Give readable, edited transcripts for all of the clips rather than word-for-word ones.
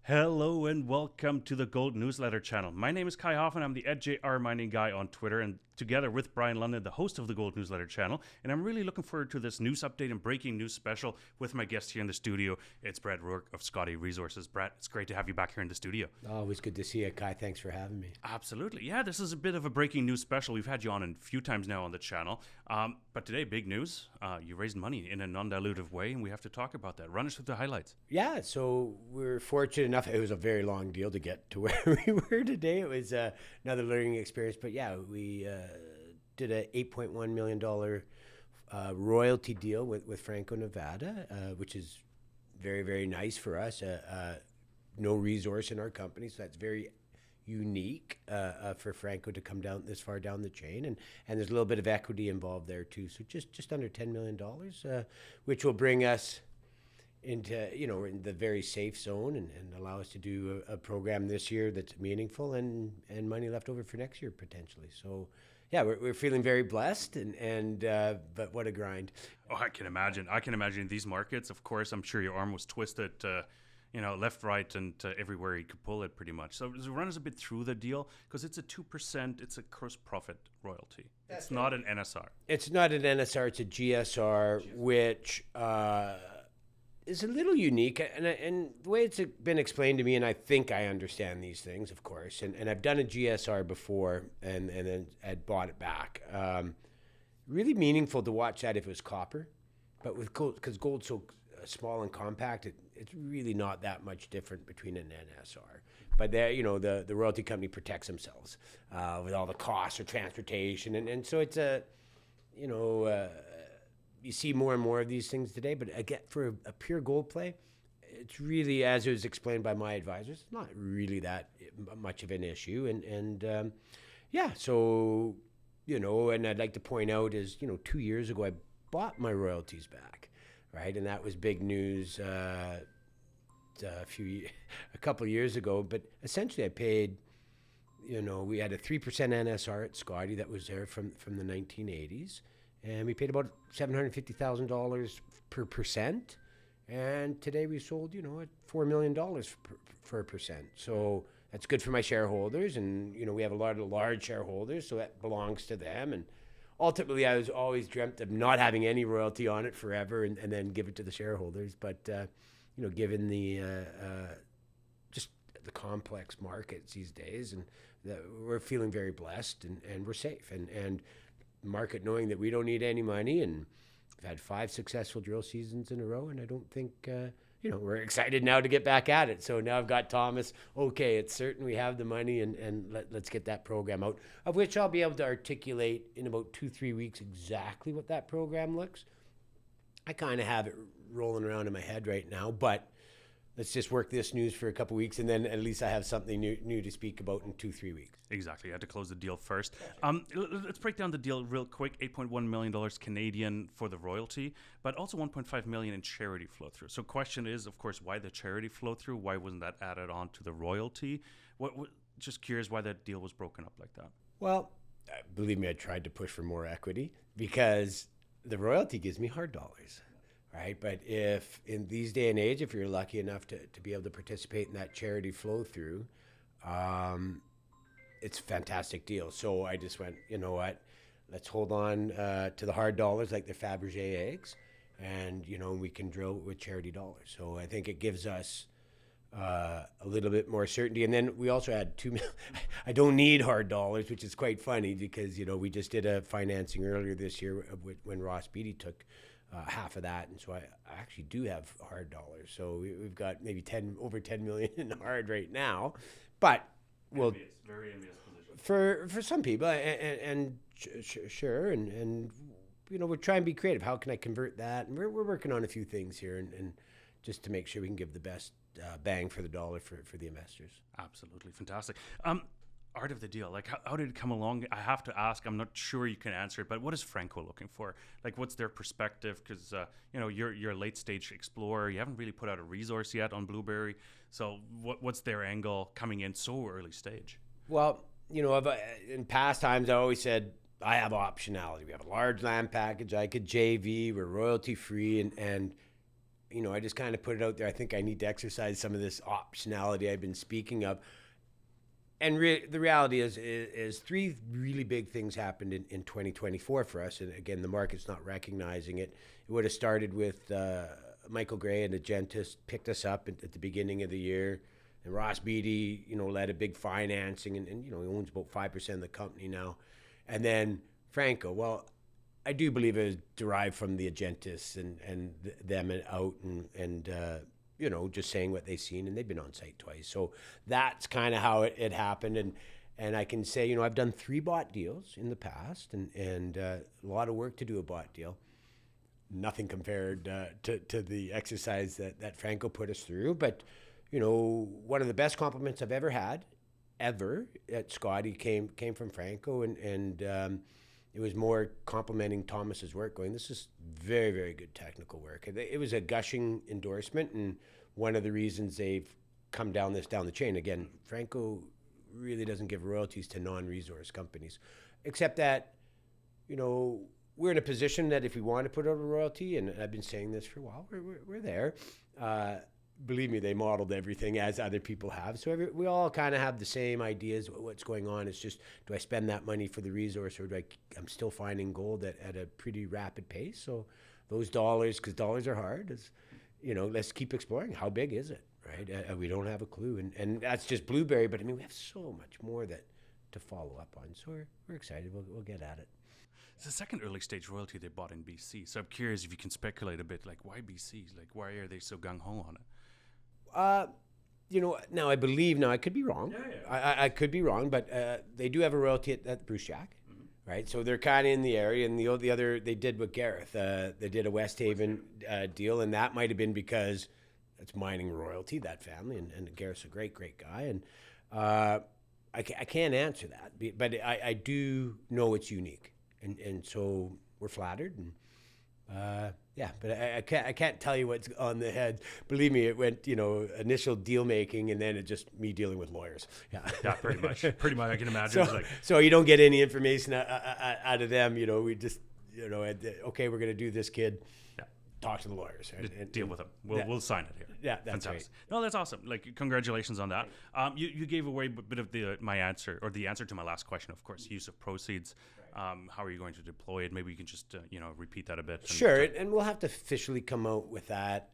Hello and welcome to the Gold Newsletter channel. My name is Kai Hoffmann. I'm the @JR Mining Guy on Twitter, and together with Brien Lundin, the host of the Gold Newsletter channel. And I'm really looking forward to this news update and breaking news special with my guest here in the studio. It's Brett Rourke of Scottie Resources. Brett, it's great to have you back here in the studio. Always good to see you, Kai. Thanks for having me. Absolutely. Yeah, this is a bit of a breaking news special. We've had you on a few times now on the channel. But today, big news. You raised money in a non-dilutive way, and we have to talk about that. Run us through the highlights. Yeah, so we're fortunate enough. It was a very long deal to get to where we were today. It was another learning experience. But yeah, we did a $8.1 million royalty deal with Franco-Nevada, which is very, very nice for us. No resource in our company, so that's very unique for Franco to come down this far down the chain, and there's a little bit of equity involved there too. So just under $10 million, which will bring us into in the very safe zone and allow us to do a program this year that's meaningful and money left over for next year potentially. So yeah, we're feeling very blessed, and but what a grind. Oh, I can imagine these markets. Of course, I'm sure your arm was twisted, left, right, and everywhere you could pull it pretty much. So run us a bit through the deal, because it's a 2%, it's a gross profit royalty. It's not an NSR. It's not an NSR, it's a GSR, which is a little unique. And the way it's been explained to me, and I think I understand these things, of course, and I've done a GSR before and then I'd bought it back. Really meaningful to watch that if it was copper, but with gold, because gold's so small and compact, it's really not that much different between an NSR. But the royalty company protects themselves with all the costs of transportation, and so it's you see more and more of these things today. But again, for a pure gold play, it's really, as it was explained by my advisors, it's not really that much of an issue. And so and I'd like to point out is 2 years ago I bought my royalties back. Right, and that was big news a couple of years ago. But essentially, I paid. We had a 3% NSR at Scottie that was there from the 1980s, and we paid about $750,000 per percent. And today we sold, at $4 million for a percent. So that's good for my shareholders, and we have a lot of large shareholders, so that belongs to them. And ultimately, I was always dreamt of not having any royalty on it forever and then give it to the shareholders. But, given the just the complex markets these days, and we're feeling very blessed and we're safe. And market knowing that we don't need any money, and we've had 5 successful drill seasons in a row, and I don't think... we're excited now to get back at it. So now I've got Thomas. Okay, it's certain we have the money, and let's get that program out, of which I'll be able to articulate in about 2-3 weeks exactly what that program looks. I kind of have it rolling around in my head right now, but let's just work this news for a couple of weeks, and then at least I have something new to speak about in 2-3 weeks. Exactly. I had to close the deal first. Let's break down the deal real quick. $8.1 million Canadian for the royalty, but also $1.5 million in charity flow through. So question is, of course, why the charity flow through? Why wasn't that added on to the royalty? Just curious why that deal was broken up like that. Well, believe me, I tried to push for more equity because the royalty gives me hard dollars. Right, but if in these day and age, if you're lucky enough to be able to participate in that charity flow through, it's a fantastic deal. So I just went, you know what, let's hold on to the hard dollars like the Fabergé eggs, and we can drill with charity dollars. So I think it gives us a little bit more certainty. And then we also had $2 million. I don't need hard dollars, which is quite funny because we just did a financing earlier this year when Ross Beatty took half of that, and so I actually do have hard dollars. So we've got maybe over 10 million in hard right now, but very envious position for some people, and sure, and we're trying to be creative. How can I convert that? And we're working on a few things here, and just to make sure we can give the best bang for the dollar for the investors. Absolutely fantastic. Art of the deal, like how did it come along? I have to ask, I'm not sure you can answer it, but what is Franco looking for? Like, what's their perspective? Because you're a late stage explorer. You haven't really put out a resource yet on Blueberry. So what's their angle coming in so early stage? Well, in past times I always said I have optionality. We have a large land package. I could JV. We're royalty free, and I just kind of put it out there. I think I need to exercise some of this optionality I've been speaking of. And the reality is three really big things happened in 2024 for us. And again, the market's not recognizing it. It would have started with Michael Gray and Agentis picked us up at the beginning of the year. And Ross Beatty, led a big financing and he owns about 5% of the company now. And then Franco, well, I do believe it was derived from the Agentis and them out and just saying what they've seen, and they've been on site twice. So that's kind of how it happened. And I can say, I've done 3 bought deals in the past and a lot of work to do a bought deal. Nothing compared to the exercise that Franco put us through. But, one of the best compliments I've ever had, at Scottie came from Franco. And it was more complimenting Thomas's work, going, this is very, very good technical work. It was a gushing endorsement, and one of the reasons they've come down the chain. Again, Franco really doesn't give royalties to non-resource companies, except that, we're in a position that if we want to put out a royalty, and I've been saying this for a while, we're there. Believe me, they modeled everything as other people have. So we all kind of have the same ideas what's going on. It's just, do I spend that money for the resource, or I'm still finding gold at a pretty rapid pace. So those dollars, because dollars are hard, let's keep exploring. How big is it, right? We don't have a clue. And that's just Blueberry, but we have so much more to follow up on. So we're excited. We'll get at it. It's the second early stage royalty they bought in BC. So I'm curious if you can speculate a bit, like why BC? Like why are they so gung-ho on it? Now I believe, I could be wrong. Yeah. I could be wrong, but they do have a royalty at Bruce Jack, right? So they're kind of in the area. And the other, they did with Gareth. They did a West Haven deal, and that might have been because it's mining royalty, that family, and Gareth's a great, great guy. And I can't answer that, but I do know it's unique. And so we're flattered, and but I can't tell you what's on the head. Believe me, it went initial deal making, and then it just me dealing with lawyers. Yeah, pretty much. I can imagine. So you don't get any information out of them. We just okay, we're gonna do this, kid. Yeah. Talk to the lawyers. Right? And deal with them. We'll sign it here. Yeah, that's fantastic. Right. No, that's awesome. Congratulations on that. You gave away a bit of my answer, or the answer to my last question. Of course, use of proceeds. How are you going to deploy it? Maybe you can just repeat that a bit. Sure, and we'll have to officially come out with that.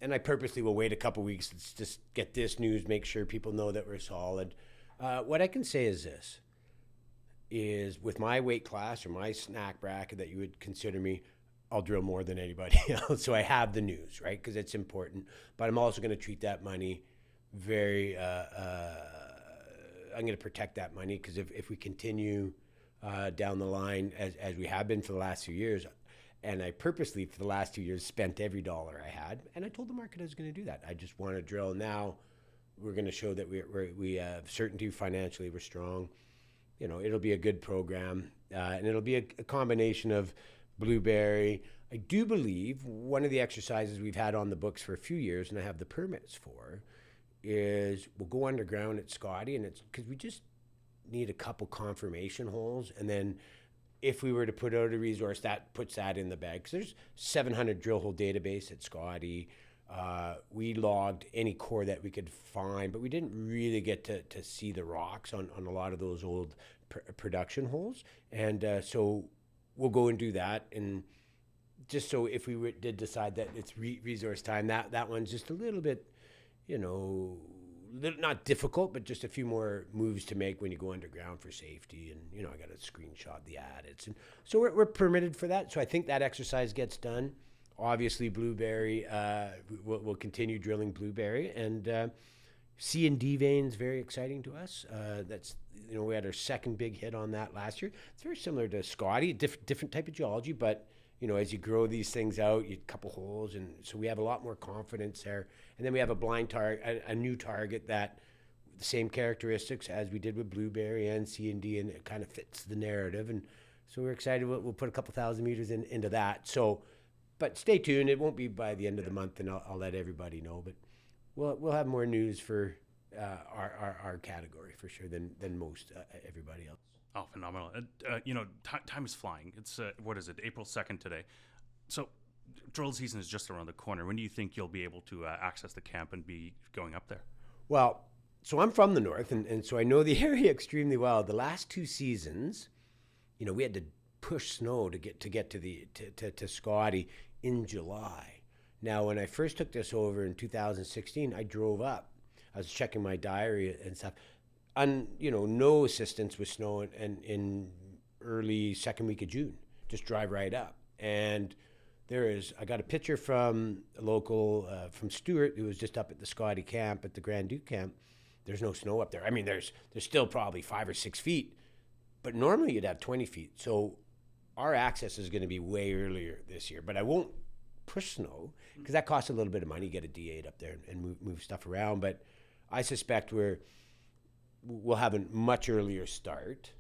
And I purposely will wait a couple weeks to just get this news, make sure people know that we're solid. What I can say is this: is with my weight class or my snack bracket that you would consider me, I'll drill more than anybody else. So I have the news, right? Because it's important. But I'm also going to treat that money very. I'm going to protect that money, because if we continue down the line as we have been for the last few years, and I purposely for the last 2 years spent every dollar I had, and I told the market I was going to do that. I just want to drill. Now we're going to show that we have certainty financially. We're strong. It'll be a good program, and it'll be a combination of Blueberry. I do believe one of the exercises we've had on the books for a few years, and I have the permits for, is we'll go underground at Scottie, and it's because we just need a couple confirmation holes, and then if we were to put out a resource, that puts that in the bag. Because there's 700 drill hole database at Scottie. We logged any core that we could find, but we didn't really get to see the rocks on a lot of those old production holes. And so we'll go and do that. And just so if we did decide that it's resource time, that one's just a little bit, not difficult, but just a few more moves to make when you go underground for safety. And, I got to screenshot the adits. And so we're permitted for that. So I think that exercise gets done. Obviously, Blueberry, we'll continue drilling Blueberry. And C&D veins, very exciting to us. That's, we had our second big hit on that last year. It's very similar to Scottie, different type of geology, but as you grow these things out, you couple holes, and so we have a lot more confidence there. And then we have a blind target, a new target that the same characteristics as we did with Blueberry and C&D, and it kind of fits the narrative. And so we're excited. We'll put a couple thousand meters into that. So, but stay tuned. It won't be by the end of the month, and I'll let everybody know. But we'll have more news for our category for sure than most everybody else. Oh, phenomenal. Time is flying. It's, what is it, April 2nd today. So drill season is just around the corner. When do you think you'll be able to access the camp and be going up there? Well, so I'm from the north, and so I know the area extremely well. The last 2 seasons, we had to push snow to get to Scottie in July. Now, when I first took this over in 2016, I drove up. I was checking my diary and stuff. No assistance with snow in early second week of June. Just drive right up. And I got a picture from a local, from Stuart, who was just up at the Scottie camp, at the Grand Duke camp. There's no snow up there. I mean, there's still probably 5 or 6 feet, but normally you'd have 20 feet. So our access is going to be way earlier this year, but I won't push snow because that costs a little bit of money, get a D8 up there and move stuff around. But I suspect we'll have a much earlier start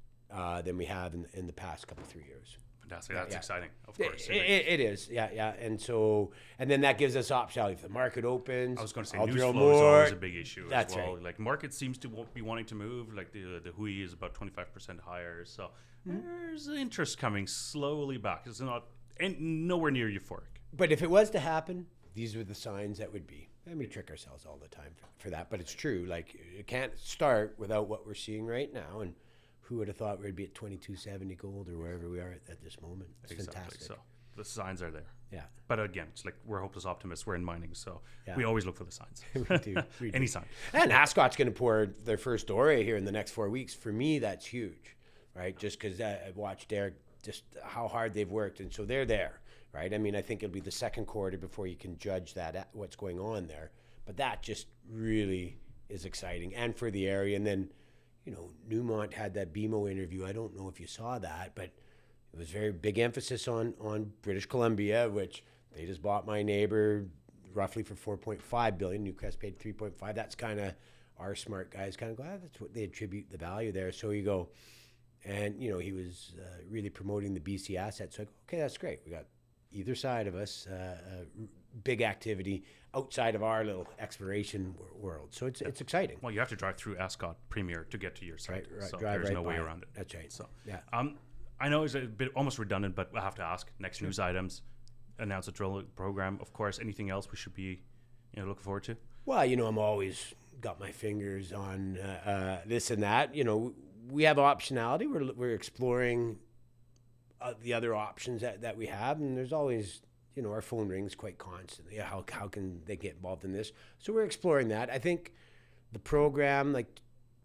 than we have in the past couple 3 years. Fantastic. That's exciting, of course. It is, yeah. And then that gives us optionality. If the market opens, I was going to say I'll news drill flow is more. always a big issue That's as well. right. Like market seems to be wanting to move. Like the hui is about 25% higher. So there's interest coming slowly back. It's not nowhere near euphoric. But if it was to happen, these are the signs that would be. And we trick ourselves all the time for that. But it's true. Like, you can't start without what we're seeing right now. And who would have thought we'd be at 2270 gold or wherever we are at this moment? It's fantastic. So the signs are there. Yeah. But again, it's like we're hopeless optimists. We're in mining, so Yeah. we always look for the signs. We do. Any sign. And Ascot's going to pour their first ore here in the next 4 weeks. For me, that's huge, right? Just because I've watched Derek, just how hard they've worked. And so they're there, right? I mean, I think it'll be the second quarter before you can judge that what's going on there. But that just really is exciting. And for the area. And then, Newmont had that BMO interview. I don't know if you saw that, but it was very big emphasis on British Columbia, which they just bought my neighbor roughly for $4.5 billion. Newcrest paid $3.5. That's kind of our smart guys kind of go, that's what they attribute the value there. So you go, and he was really promoting the BC assets. So I go, okay, that's great. We got either side of us big activity outside of our little exploration world. So it's exciting. Well, you have to drive through Ascot Premier to get to your site. Right, so drive there's right no way by it. around it. That's right. So yeah. I know it's a bit almost redundant, but I have to ask. Next news items, announce a drill program, of course. Anything else we should be looking forward to? Well, I'm always got my fingers on this and that. We have optionality. We're exploring the other options that we have, and there's always our phone rings quite constantly. How can they get involved in this? So we're exploring that. I think the program,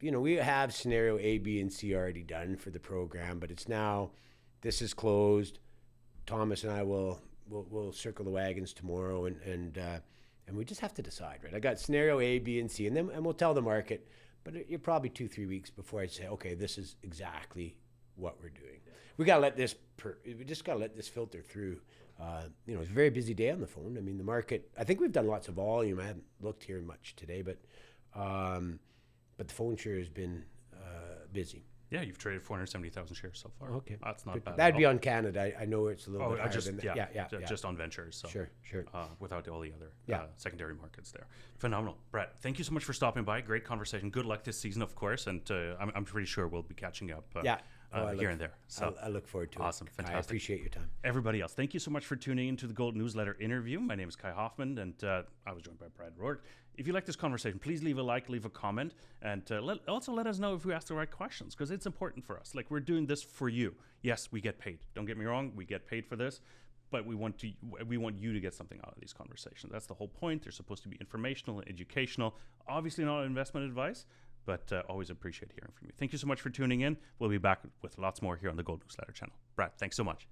we have scenario A, B, and C already done for the program, but it's now, this is closed. Thomas and I will circle the wagons tomorrow, and we just have to decide, right? I got scenario A, B, and C, and we'll tell the market, but you're probably 2-3 weeks before I say, okay, this is exactly what we're doing. We just gotta let this filter through. It's a very busy day on the phone. I mean, the market, I think we've done lots of volume. I haven't looked here much today, but the phone share has been busy. Yeah, you've traded 470,000 shares so far. Okay. That's not bad. That'd be on Canada. I know it's a little bit higher than that. Yeah, just on ventures. So Sure. without all the other secondary markets there. Phenomenal. Brett, thank you so much for stopping by. Great conversation. Good luck this season, of course, and I'm pretty sure we'll be catching up here and there. So I look forward to awesome. it. Fantastic. I appreciate your time. Everybody else, thank you so much for tuning into the Gold Newsletter interview. My name is Kai Hoffmann, and I was joined by Brad Rourke. If you like this conversation, please leave a like, leave a comment, and also let us know if we ask the right questions, because it's important for us. Like, we're doing this for you. Yes, we get paid. Don't get me wrong, we get paid for this, but we want you to get something out of these conversations. That's the whole point. They're supposed to be informational and educational. Obviously not investment advice, but always appreciate hearing from you. Thank you so much for tuning in. We'll be back with lots more here on the Gold Newsletter channel. Brad, thanks so much.